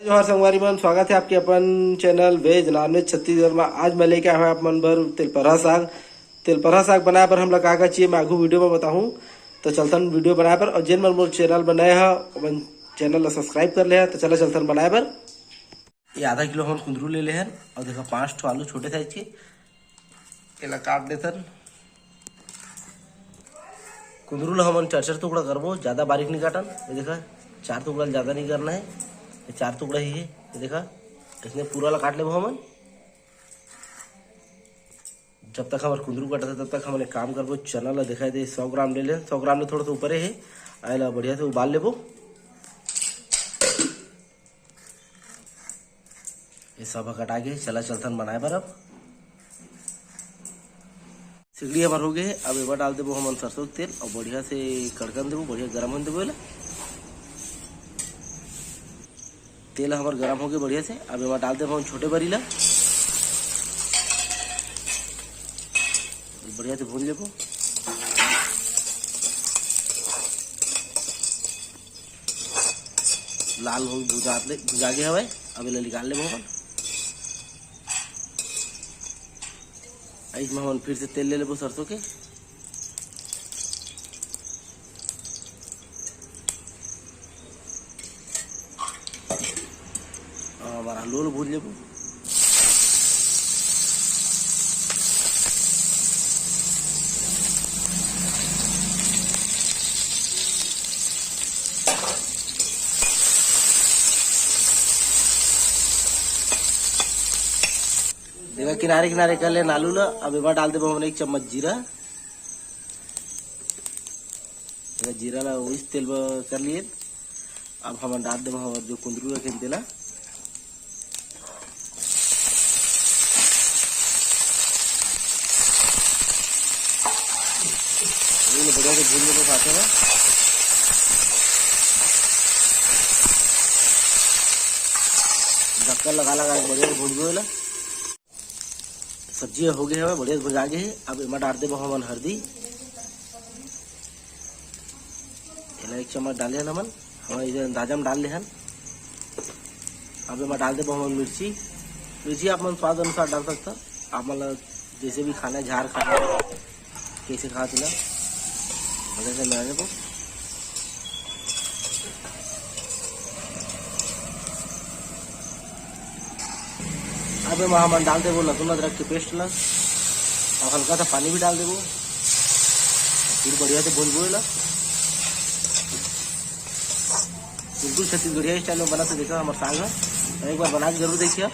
जोहार संगवारी मन, स्वागत है आपके अपन चैनल वेज नॉनवेज छत्तीसगढ़ में। आज मैं लेके आया अपन भर तिलपरहा साग। तिलपरहा साग बनाए पर हमला का चाहिए मैं आगू वीडियो में बताऊं। तो चलतन वीडियो बनाए पर, और जिन मन मोर चैनल बनाए है अपन चैनल ला सब्सक्राइब कर ले है। तो चला चलतन बनाए पर। ये आधा किलो हम कुंदरू ले ले हैं और देखा 5 ठो आलू छोटे साइज के एला काट देथन। कुंदरू ला हमन 4 टुकड़ा करबो, ज्यादा बारीक नहीं काटन। ये देखा 4 टुकड़ा ज्यादा नहीं करना है, ये 4 टुकड़ा ही है। ये देखा इसने पूरा ला काट ले हमन। जब तक हमारे कुंदरू काटा था तब तक हमने काम करबो। चना ला दिखाई दे 100 ग्राम ले ले, 100 ग्राम ले थोड़ा सा ऊपर है। आयला बढ़िया से उबाल लेबो। ये सब कटा के चला चलथन बनाए बर। अब सिगड़ी हमार हो गए। अब एबर डाल देबो हमन सरसों के तेल और बढ़िया से कड़कन देबो, बढ़िया गरम होने देबो। तेल हमार गरम हो गए बढ़िया से। अब एबर डाल देबो हम छोटे बरीला, बढ़िया से भून लेबो। लाल हो भुजा गए हवे। अब इला निकाल लेबो हमन। इसमें हम फिर से तेल ले लेबो सरसों के। हमारा आलू भून लेबो। देखा किनारे किनारे कर ले आलू ला। अब एबार डाल देबो हमने 1 चम्मच जीरा। जीरा ला इस तेल कर लिए। अब हम डाल देबो हमारे जो कुंदरू रखे तेला। बढ़िया से भून लेबो साथे में। ढक्कन लगा लगा बढ़िया से भून गो। सब्जी हो गई है बढ़िया भुजा गए है। अब इमा डाल देबो हमन हल्दी। 1 चम्मच डाले हन हमन, हम इधर अंदाजा में डाल ले हन। अब इमा डाल देबो हमन मिर्ची आप मन स्वाद अनुसार डाल सकता। आप मन जैसे भी खाना, झार खाना कैसे खा तुला बढ़िया से मिला देबो। अब हम डाल देबो लहसुन अदरक के पेस्ट ला और हल्का सा पानी भी डाल देबो। फिर बढ़िया से भूनबो। ला बिल्कुल छत्तीसगढ़िया स्टाइल में बना तो देखा हमारे साग है। एक बार बना के जरूर देखिए।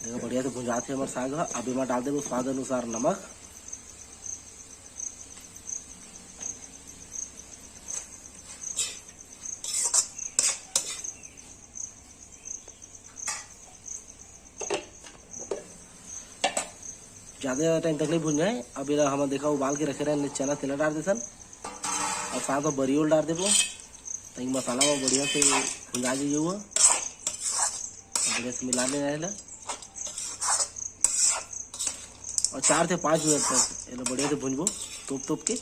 देखो बढ़िया से भुंजाते हमारे साग है। अब इमा डाल देबो स्वाद अनुसार नमक। ज्यादा टाइम तक नहीं भून जाए। अब ये हम देखा उबाल के रखे रहे चना तेला डाल देसन और साथ में बरियोल डाल देबो। तो मसाला में बढ़िया से भुंजा जाइए हुआ, बढ़िया से मिला ले रहे और 4 से 5 मिनट तक ये बढ़िया से भूनबो तोप के।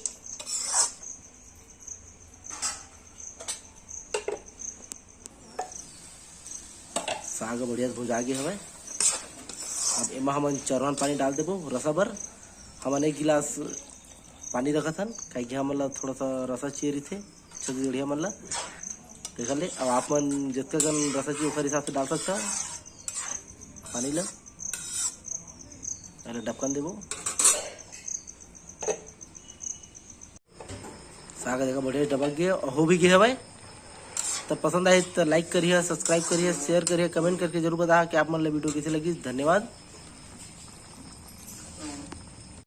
साग बढ़िया से भुजा गए हमें। अब एमा हमन चरवन पानी डाल देबो रसा भर। हमन 1 गिलास पानी रखा था कहीं हमन ला थोड़ा सा रसा चाहिए रही थे छत्तीसगढ़िया मन ला देख ले। अब आप मन जितने जन रसा चाहिए उस हिसाब से डाल सकता पानी ला। पहले ढक्कन देबो। साग देखा बढ़िया डबक गया और हो भी गया है भाई। तब पसंद आए तो लाइक करिए, सब्सक्राइब करिए, शेयर करिए, कमेंट करके जरूर बताया कि आप मन ला वीडियो कैसी लगी। धन्यवाद।